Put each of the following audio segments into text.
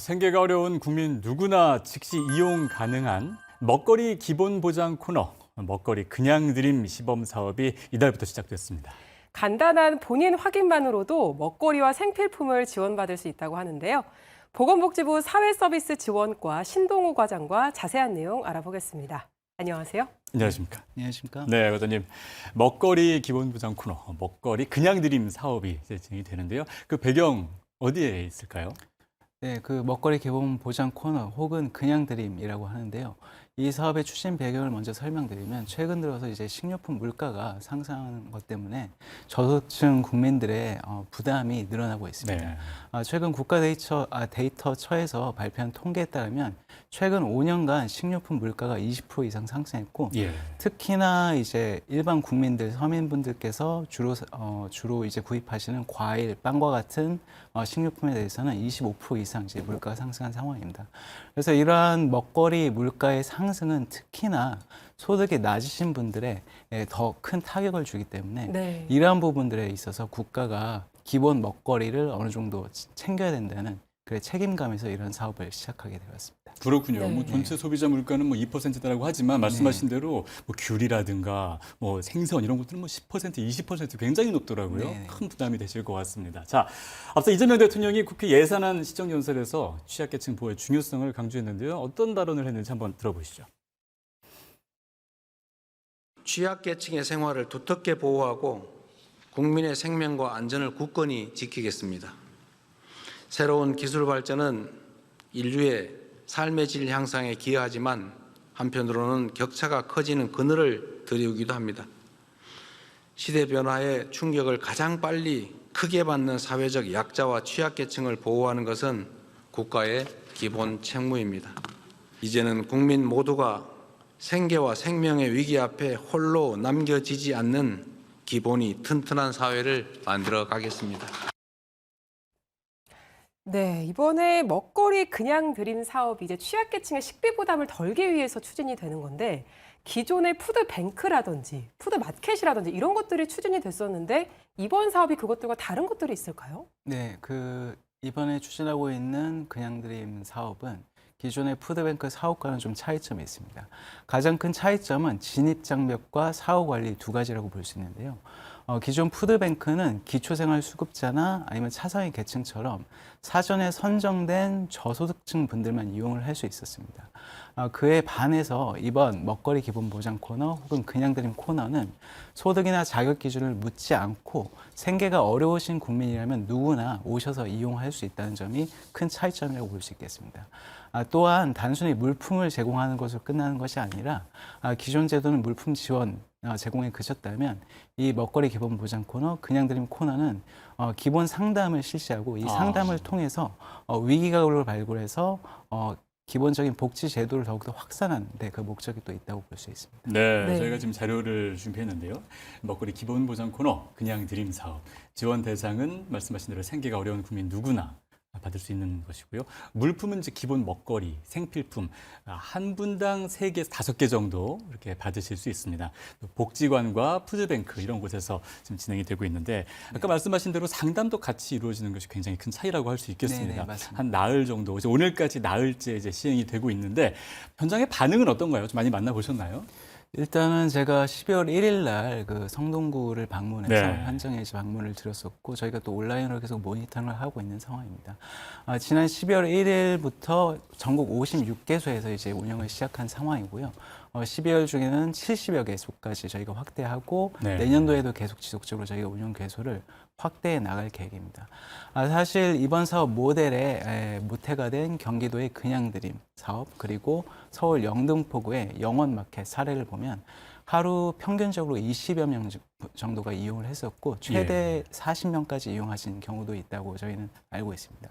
생계가 어려운 국민 누구나 즉시 이용 가능한 먹거리 기본 보장 코너, 먹거리 그냥 드림 시범 사업이 이달부터 시작됐습니다. 간단한 본인 확인만으로도 먹거리와 생필품을 지원받을 수 있다고 하는데요. 보건복지부 사회서비스 지원과 신동우 과장과 자세한 내용 알아보겠습니다. 안녕하세요. 안녕하십니까? 안녕하십니까? 네, 과장님. 먹거리 기본 보장 코너, 먹거리 그냥 드림 사업이 이제 진행이 되는데요. 그 배경 어디에 있을까요? 네, 그 먹거리 기본 보장 코너 혹은 그냥 드림이라고 하는데요. 이 사업의 추진 배경을 먼저 설명드리면 최근 들어서 이제 식료품 물가가 상승하는 것 때문에 저소득층 국민들의 부담이 늘어나고 있습니다. 네. 최근 국가데이터처에서 발표한 통계에 따르면 최근 5년간 식료품 물가가 20% 이상 상승했고 예. 특히나 이제 일반 국민들, 서민분들께서 주로 이제 구입하시는 과일, 빵과 같은 식료품에 대해서는 25% 이상 이제 물가가 상승한 상황입니다. 그래서 이러한 먹거리 물가의 상승은 특히나 소득이 낮으신 분들의 더 큰 타격을 주기 때문에 네. 이러한 부분들에 있어서 국가가 기본 먹거리를 어느 정도 챙겨야 된다는 그런 책임감에서 이런 사업을 시작하게 되었습니다. 그렇군요. 네. 뭐 전체 소비자 물가는 뭐 2%라고 하지만 말씀하신 대로 뭐 귤이라든가 뭐 생선 이런 것들은 뭐 10%, 20% 굉장히 높더라고요. 네. 큰 부담이 되실 것 같습니다. 자, 앞서 이재명 대통령이 국회 예산안 시정연설에서 취약계층 보호의 중요성을 강조했는데요. 어떤 발언을 했는지 한번 들어보시죠. 취약계층의 생활을 두텁게 보호하고 국민의 생명과 안전을 굳건히 지키겠습니다. 새로운 기술 발전은 인류의 삶의 질 향상에 기여하지만 한편으로는 격차가 커지는 그늘을 드리우기도 합니다. 시대 변화의 충격을 가장 빨리 크게 받는 사회적 약자와 취약계층을 보호하는 것은 국가의 기본 책무입니다. 이제는 국민 모두가 생계와 생명의 위기 앞에 홀로 남겨지지 않는 기본이 튼튼한 사회를 만들어 가겠습니다. 네, 이번에 먹거리 그냥 드림 사업이 이제 취약계층의 식비 부담을 덜기 위해서 추진이 되는 건데 기존의 푸드뱅크라든지 푸드마켓이라든지 이런 것들이 추진이 됐었는데 이번 사업이 그것들과 다른 것들이 있을까요? 네, 이번에 추진하고 있는 그냥 드림 사업은 기존의 푸드뱅크 사업과는 좀 차이점이 있습니다. 가장 큰 차이점은 진입 장벽과 사후 관리 두 가지라고 볼 수 있는데요. 기존 푸드뱅크는 기초생활수급자나 아니면 차상위 계층처럼 사전에 선정된 저소득층 분들만 이용을 할 수 있었습니다. 그에 반해서 이번 먹거리 기본 보장 코너 혹은 그냥 드림 코너는 소득이나 자격 기준을 묻지 않고 생계가 어려우신 국민이라면 누구나 오셔서 이용할 수 있다는 점이 큰 차이점이라고 볼 수 있겠습니다. 또한 단순히 물품을 제공하는 것으로 끝나는 것이 아니라 기존 제도는 물품 지원 제공에 그쳤다면 이 먹거리 기본 보장 코너, 그냥 드림 코너는 기본 상담을 실시하고 이 상담을 통해서 위기가를 발굴해서 기본적인 복지 제도를 더욱더 확산하는 데 그 목적이 또 있다고 볼 수 있습니다. 네, 네. 저희가 지금 자료를 준비했는데요. 먹거리 기본 보장 코너 그냥 드림 사업. 지원 대상은 말씀하신 대로 생계가 어려운 국민 누구나 받을 수 있는 것이고요. 물품은 이제 기본 먹거리, 생필품 한 분당 3개, 5개 정도 이렇게 받으실 수 있습니다. 복지관과 푸드뱅크 이런 곳에서 지금 진행이 되고 있는데 아까 말씀하신 대로 상담도 같이 이루어지는 것이 굉장히 큰 차이라고 할 수 있겠습니다. 네, 맞습니다. 한 나흘 정도, 이제 오늘까지 나흘째 이제 시행이 되고 있는데 현장의 반응은 어떤가요? 좀 많이 만나보셨나요? 일단은 제가 12월 1일 날 그 성동구를 방문해서 네. 현장에 이제 방문을 드렸었고 저희가 또 온라인으로 계속 모니터링을 하고 있는 상황입니다. 지난 12월 1일부터 전국 56개소에서 이제 운영을 시작한 상황이고요. 12월 중에는 70여 개소까지 저희가 확대하고 네. 내년도에도 계속 지속적으로 저희가 운영 개소를 확대해 나갈 계획입니다. 사실 이번 사업 모델의 모태가 된 경기도의 그냥 드림 사업 그리고 서울 영등포구의 영원마켓 사례를 보면 하루 평균적으로 20여 명 정도가 이용을 했었고 최대 40명까지 이용하신 경우도 있다고 저희는 알고 있습니다.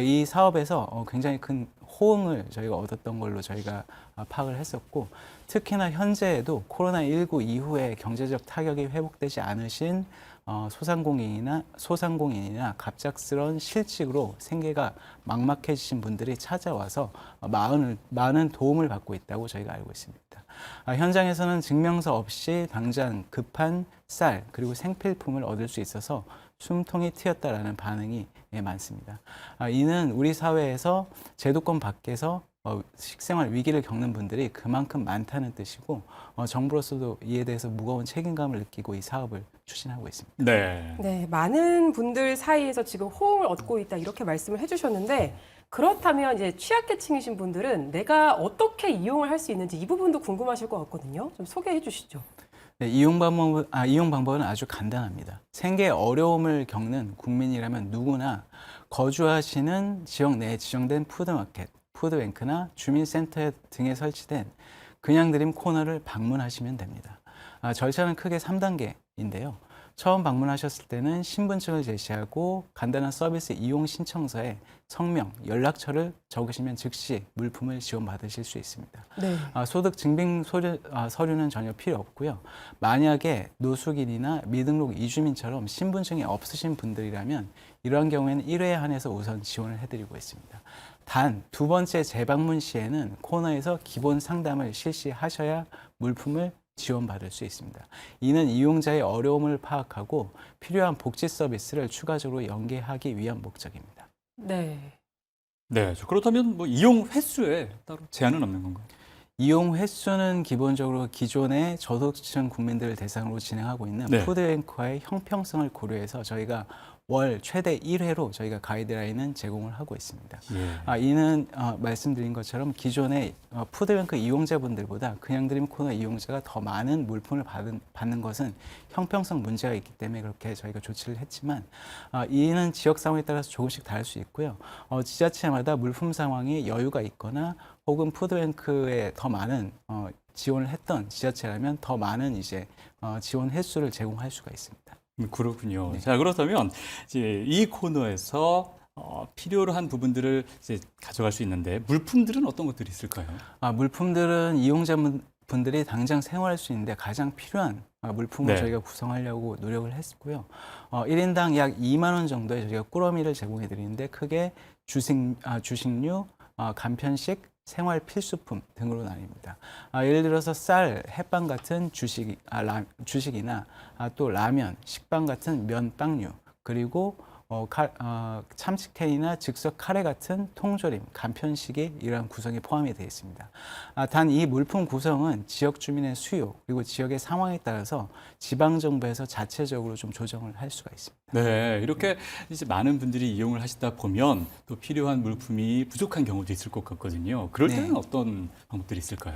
이 사업에서 굉장히 큰 호응을 저희가 얻었던 걸로 저희가 파악을 했었고 특히나 현재에도 코로나19 이후에 경제적 타격이 회복되지 않으신 소상공인이나 갑작스러운 실직으로 생계가 막막해지신 분들이 찾아와서 많은 도움을 받고 있다고 저희가 알고 있습니다. 현장에서는 증명서 없이 당장 급한 쌀 그리고 생필품을 얻을 수 있어서 숨통이 트였다라는 반응이 많습니다. 이는 우리 사회에서 제도권 밖에서 식생활 위기를 겪는 분들이 그만큼 많다는 뜻이고 정부로서도 이에 대해서 무거운 책임감을 느끼고 이 사업을 추진하고 있습니다. 네. 네, 많은 분들 사이에서 지금 호응을 얻고 있다 이렇게 말씀을 해주셨는데 그렇다면 이제 취약계층이신 분들은 내가 어떻게 이용을 할 수 있는지 이 부분도 궁금하실 것 같거든요. 좀 소개해 주시죠. 네, 이용 방법은 아주 간단합니다. 생계 어려움을 겪는 국민이라면 누구나 거주하시는 지역 내에 지정된 푸드마켓, 푸드뱅크나 주민센터 등에 설치된 그냥 드림 코너를 방문하시면 됩니다. 절차는 크게 3단계인데요. 처음 방문하셨을 때는 신분증을 제시하고 간단한 서비스 이용 신청서에 성명, 연락처를 적으시면 즉시 물품을 지원받으실 수 있습니다. 네. 소득 증빙 서류는 전혀 필요 없고요. 만약에 노숙인이나 미등록 이주민처럼 신분증이 없으신 분들이라면 이러한 경우에는 1회에 한해서 우선 지원을 해드리고 있습니다. 단 두 번째 재방문 시에는 코너에서 기본 상담을 실시하셔야 물품을 지원받을 수 있습니다. 이는 이용자의 어려움을 파악하고 필요한 복지 서비스를 추가적으로 연계하기 위한 목적입니다. 네. 네. 그렇다면 뭐 이용 횟수에 따로 제한은 없는 건가요? 이용 횟수는 기본적으로 기존의 저소득층 국민들을 대상으로 진행하고 있는 네. 푸드뱅크와의 형평성을 고려해서 저희가 월 최대 1회로 저희가 가이드라인은 제공을 하고 있습니다. 예. 이는 말씀드린 것처럼 기존의 푸드뱅크 이용자분들보다 그냥 드림 코너 이용자가 더 많은 물품을 받는 것은 형평성 문제가 있기 때문에 그렇게 저희가 조치를 했지만 이는 지역 상황에 따라서 조금씩 다를 수 있고요. 지자체마다 물품 상황에 여유가 있거나 혹은 푸드뱅크에 더 많은 지원을 했던 지자체라면 더 많은 이제 지원 횟수를 제공할 수가 있습니다. 그렇군요. 네. 자, 그렇다면 이제 이 코너에서 필요로 한 부분들을 이제 가져갈 수 있는데 물품들은 어떤 것들이 있을까요? 물품들은 이용자분들이 당장 사용할 수 있는데 가장 필요한 물품을 네. 저희가 구성하려고 노력을 했고요. 1인당 약 2만 원 정도의 저희가 꾸러미를 제공해 드리는데 크게 주식류, 간편식, 생활 필수품 등으로 나뉩니다. 예를 들어서 쌀, 햇반 같은 주식이나 또 라면, 식빵 같은 면, 빵류, 그리고 참치캔이나 즉석 카레 같은 통조림, 간편식이 이러한 구성에 포함이 되어 있습니다. 단 이 물품 구성은 지역 주민의 수요 그리고 지역의 상황에 따라서 지방 정부에서 자체적으로 좀 조정을 할 수가 있습니다. 네, 이렇게 이제 많은 분들이 이용을 하시다 보면 또 필요한 물품이 부족한 경우도 있을 것 같거든요. 그럴 때는 네. 어떤 방법들이 있을까요?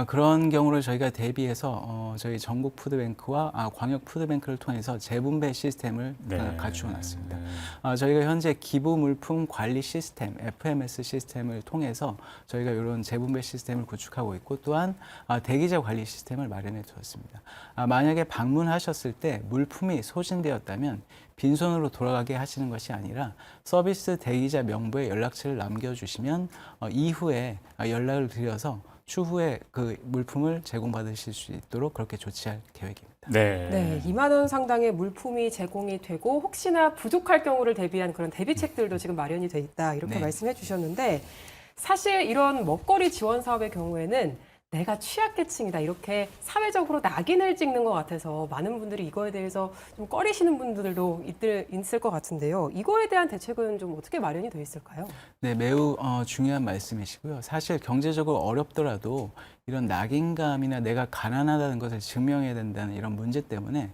그런 경우를 저희가 대비해서 저희 전국 푸드뱅크와 광역 푸드뱅크를 통해서 재분배 시스템을 갖추어 놨습니다. 저희가 현재 기부 물품 관리 시스템, FMS 시스템을 통해서 저희가 이런 재분배 시스템을 구축하고 있고 또한 대기자 관리 시스템을 마련해 두었습니다. 만약에 방문하셨을 때 물품이 소진되었다면 빈손으로 돌아가게 하시는 것이 아니라 서비스 대기자 명부에 연락처를 남겨주시면 이후에 연락을 드려서 추후에 그 물품을 제공받으실 수 있도록 그렇게 조치할 계획입니다. 네. 네, 2만 원 상당의 물품이 제공이 되고 혹시나 부족할 경우를 대비한 그런 대비책들도 지금 마련이 돼 있다 이렇게 네. 말씀해 주셨는데 사실 이런 먹거리 지원 사업의 경우에는 내가 취약계층이다 이렇게 사회적으로 낙인을 찍는 것 같아서 많은 분들이 이거에 대해서 좀 꺼리시는 분들도 있을 것 같은데요. 이거에 대한 대책은 좀 어떻게 마련이 돼 있을까요? 네, 매우 중요한 말씀이시고요. 사실 경제적으로 어렵더라도 이런 낙인감이나 내가 가난하다는 것을 증명해야 된다는 이런 문제 때문에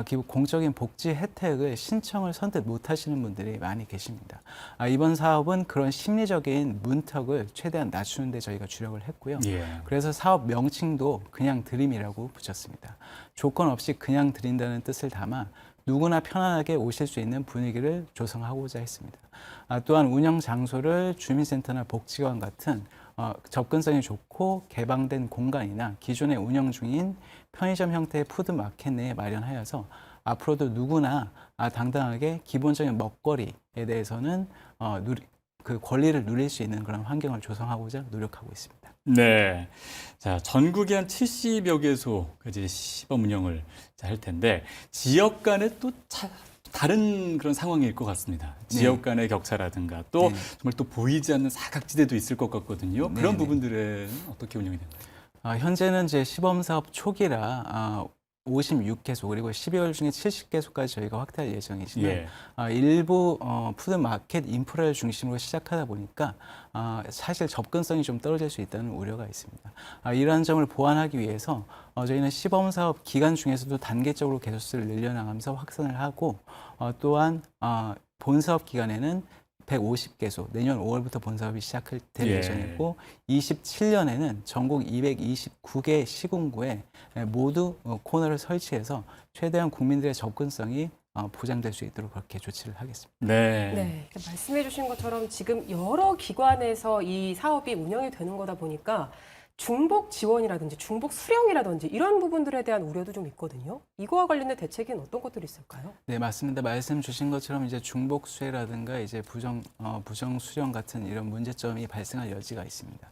기본 공적인 복지 혜택을 신청을 선뜻 못 하시는 분들이 많이 계십니다. 이번 사업은 그런 심리적인 문턱을 최대한 낮추는 데 저희가 주력을 했고요. 예. 그래서 사업 명칭도 그냥 드림이라고 붙였습니다. 조건 없이 그냥 드린다는 뜻을 담아 누구나 편안하게 오실 수 있는 분위기를 조성하고자 했습니다. 또한 운영 장소를 주민센터나 복지관 같은 접근성이 좋고 개방된 공간이나 기존에 운영 중인 편의점 형태의 푸드마켓 내에 마련하여서 앞으로도 누구나 당당하게 기본적인 먹거리에 대해서는 그 권리를 누릴 수 있는 그런 환경을 조성하고자 노력하고 있습니다. 네. 자, 전국에 한 70여 개소 이제 시범 운영을 할 텐데 지역 간에 또 다른 그런 상황일 것 같습니다. 지역 간의 격차라든가 또 네. 정말 또 보이지 않는 사각지대도 있을 것 같거든요. 그런 네. 부분들은 어떻게 운영이 되나요? 현재는 이제 시범 사업 초기라 56개소 그리고 12월 중에 70개소까지 저희가 확대할 예정이지만 예. 일부 푸드마켓 인프라를 중심으로 시작하다 보니까 사실 접근성이 좀 떨어질 수 있다는 우려가 있습니다. 이러한 점을 보완하기 위해서 저희는 시범사업 기간 중에서도 단계적으로 개소수를 늘려나가면서 확산을 하고 또한 본사업 기간에는 150개소, 내년 5월부터 본사업이 시작될 예. 예정이고 27년에는 전국 229개 시군구에 모두 코너를 설치해서 최대한 국민들의 접근성이 보장될 수 있도록 그렇게 조치를 하겠습니다. 네. 네, 말씀해 주신 것처럼 지금 여러 기관에서 이 사업이 운영이 되는 거다 보니까 중복 지원이라든지 중복 수령이라든지 이런 부분들에 대한 우려도 좀 있거든요. 이거와 관련된 대책은 어떤 것들이 있을까요? 네, 맞습니다. 말씀 주신 것처럼 이제 중복 수혜라든가 이제 부정 수령 같은 이런 문제점이 발생할 여지가 있습니다.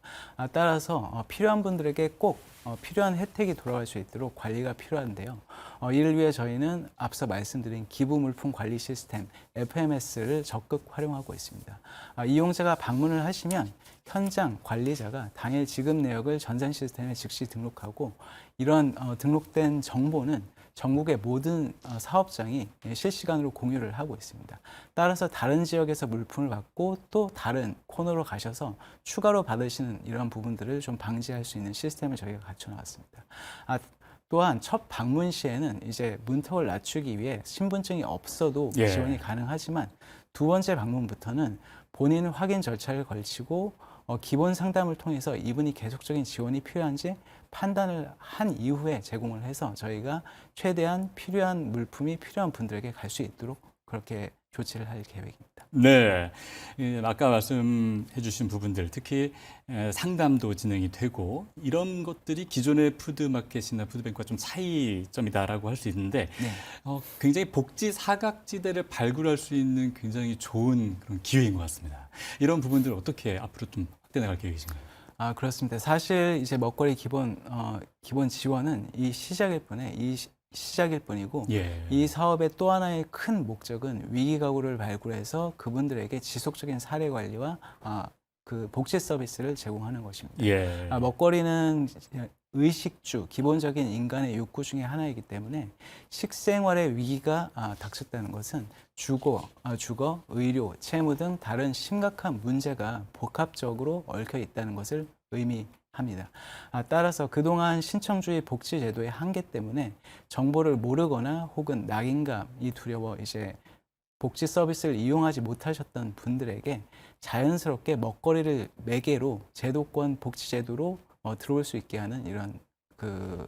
따라서 필요한 분들에게 꼭 필요한 혜택이 돌아갈 수 있도록 관리가 필요한데요. 이를 위해 저희는 앞서 말씀드린 기부 물품 관리 시스템 FMS를 적극 활용하고 있습니다. 이용자가 방문을 하시면 현장 관리자가 당일 지급 내역을 전산 시스템에 즉시 등록하고 이런 등록된 정보는 전국의 모든 사업장이 실시간으로 공유를 하고 있습니다. 따라서 다른 지역에서 물품을 받고 또 다른 코너로 가셔서 추가로 받으시는 이런 부분들을 좀 방지할 수 있는 시스템을 저희가 갖춰 나왔습니다. 또한 첫 방문 시에는 이제 문턱을 낮추기 위해 신분증이 없어도 예. 지원이 가능하지만 두 번째 방문부터는 본인 확인 절차를 걸치고 기본 상담을 통해서 이분이 계속적인 지원이 필요한지 판단을 한 이후에 제공을 해서 저희가 최대한 필요한 물품이 필요한 분들에게 갈 수 있도록 그렇게 조치를 할 계획입니다. 네. 아까 말씀해 주신 부분들, 특히 상담도 진행이 되고 이런 것들이 기존의 푸드마켓이나 푸드뱅크와 좀 차이점이다라고 할 수 있는데 네. 굉장히 복지 사각지대를 발굴할 수 있는 굉장히 좋은 그런 기회인 것 같습니다. 이런 부분들 어떻게 앞으로 좀 확대 나갈 계획이신가요? 그렇습니다. 사실 이제 먹거리 기본 지원은 시작일 뿐이고 예. 이 사업의 또 하나의 큰 목적은 위기 가구를 발굴해서 그분들에게 지속적인 사례 관리와 그 복지 서비스를 제공하는 것입니다. 예. 먹거리는 의식주, 기본적인 인간의 욕구 중에 하나이기 때문에 식생활의 위기가 닥쳤다는 것은 주거, 의료, 채무 등 다른 심각한 문제가 복합적으로 얽혀 있다는 것을 의미합니다. 따라서 그동안 신청주의 복지제도의 한계 때문에 정보를 모르거나 혹은 낙인감이 두려워 이제 복지 서비스를 이용하지 못하셨던 분들에게 자연스럽게 먹거리를 매개로 제도권 복지제도로 들어올 수 있게 하는 이런 그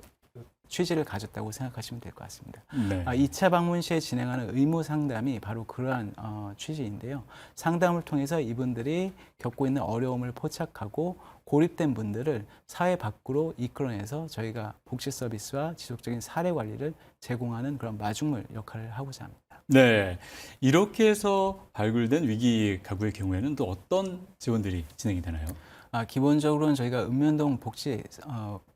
취지를 가졌다고 생각하시면 될 것 같습니다. 네. 2차 방문 시에 진행하는 의무 상담이 바로 그러한 취지인데요. 상담을 통해서 이분들이 겪고 있는 어려움을 포착하고 고립된 분들을 사회 밖으로 이끌어내서 저희가 복지 서비스와 지속적인 사례 관리를 제공하는 그런 마중물 역할을 하고자 합니다. 네. 이렇게 해서 발굴된 위기 가구의 경우에는 또 어떤 지원들이 진행이 되나요? 기본적으로는 저희가 읍면동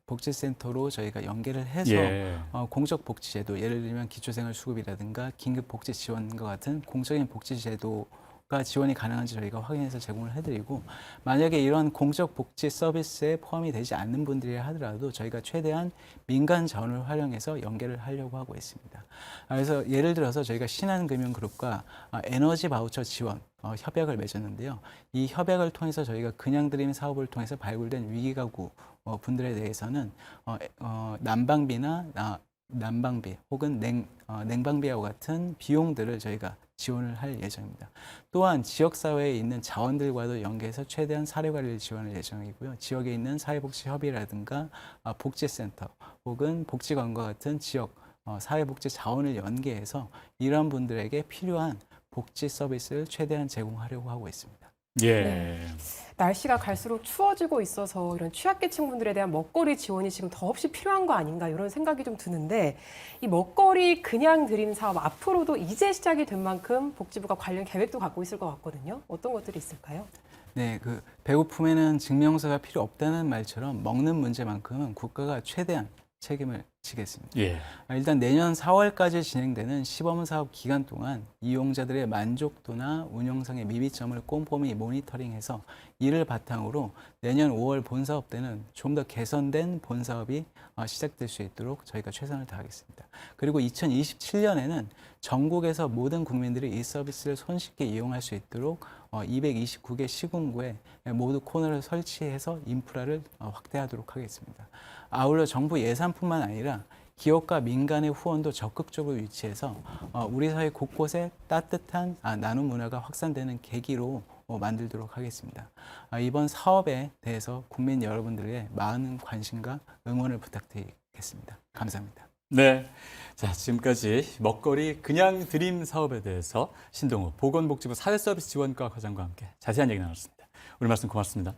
복지센터로 저희가 연계를 해서 예. 공적 복지제도, 예를 들면 기초생활수급이라든가 긴급복지지원과 같은 공적인 복지제도가 지원이 가능한지 저희가 확인해서 제공을 해드리고, 만약에 이런 공적 복지 서비스에 포함이 되지 않는 분들이 하더라도 저희가 최대한 민간 자원을 활용해서 연계를 하려고 하고 있습니다. 그래서 예를 들어서 저희가 신한금융그룹과 에너지 바우처 지원 협약을 맺었는데요. 이 협약을 통해서 저희가 그냥 드림 사업을 통해서 발굴된 위기가구 분들에 대해서는 난방비나 난방비 혹은 냉방비와 같은 비용들을 저희가 지원을 할 예정입니다. 또한 지역사회에 있는 자원들과도 연계해서 최대한 사례관리를 지원할 예정이고요. 지역에 있는 사회복지협의라든가 복지센터 혹은 복지관과 같은 지역 사회복지 자원을 연계해서 이러한 분들에게 필요한 복지 서비스를 최대한 제공하려고 하고 있습니다. 예. 네. 날씨가 갈수록 추워지고 있어서 이런 취약계층분들에 대한 먹거리 지원이 지금 더없이 필요한 거 아닌가 이런 생각이 좀 드는데, 이 먹거리 그냥 드림 사업 앞으로도 이제 시작이 된 만큼 복지부가 관련 계획도 갖고 있을 것 같거든요. 어떤 것들이 있을까요? 네, 그 배고픔에는 증명서가 필요 없다는 말처럼 먹는 문제만큼은 국가가 최대한 책임을 치겠습니다. 예. 일단 내년 4월까지 진행되는 시범 사업 기간 동안 이용자들의 만족도나 운영상의 미비점을 꼼꼼히 모니터링해서 이를 바탕으로 내년 5월 본사업 때는 좀 더 개선된 본사업이 시작될 수 있도록 저희가 최선을 다하겠습니다. 그리고 2027년에는 전국에서 모든 국민들이 이 서비스를 손쉽게 이용할 수 있도록 229개 시군구에 모두 코너를 설치해서 인프라를 확대하도록 하겠습니다. 아울러 정부 예산뿐만 아니라 기업과 민간의 후원도 적극적으로 유치해서 우리 사회 곳곳에 따뜻한 나눔 문화가 확산되는 계기로 만들도록 하겠습니다. 이번 사업에 대해서 국민 여러분들의 많은 관심과 응원을 부탁드리겠습니다. 감사합니다. 네. 자, 지금까지 먹거리 그냥 드림 사업에 대해서 신동우 보건복지부 사회서비스 지원과 과장과 함께 자세한 얘기 나눴습니다. 오늘 말씀 고맙습니다.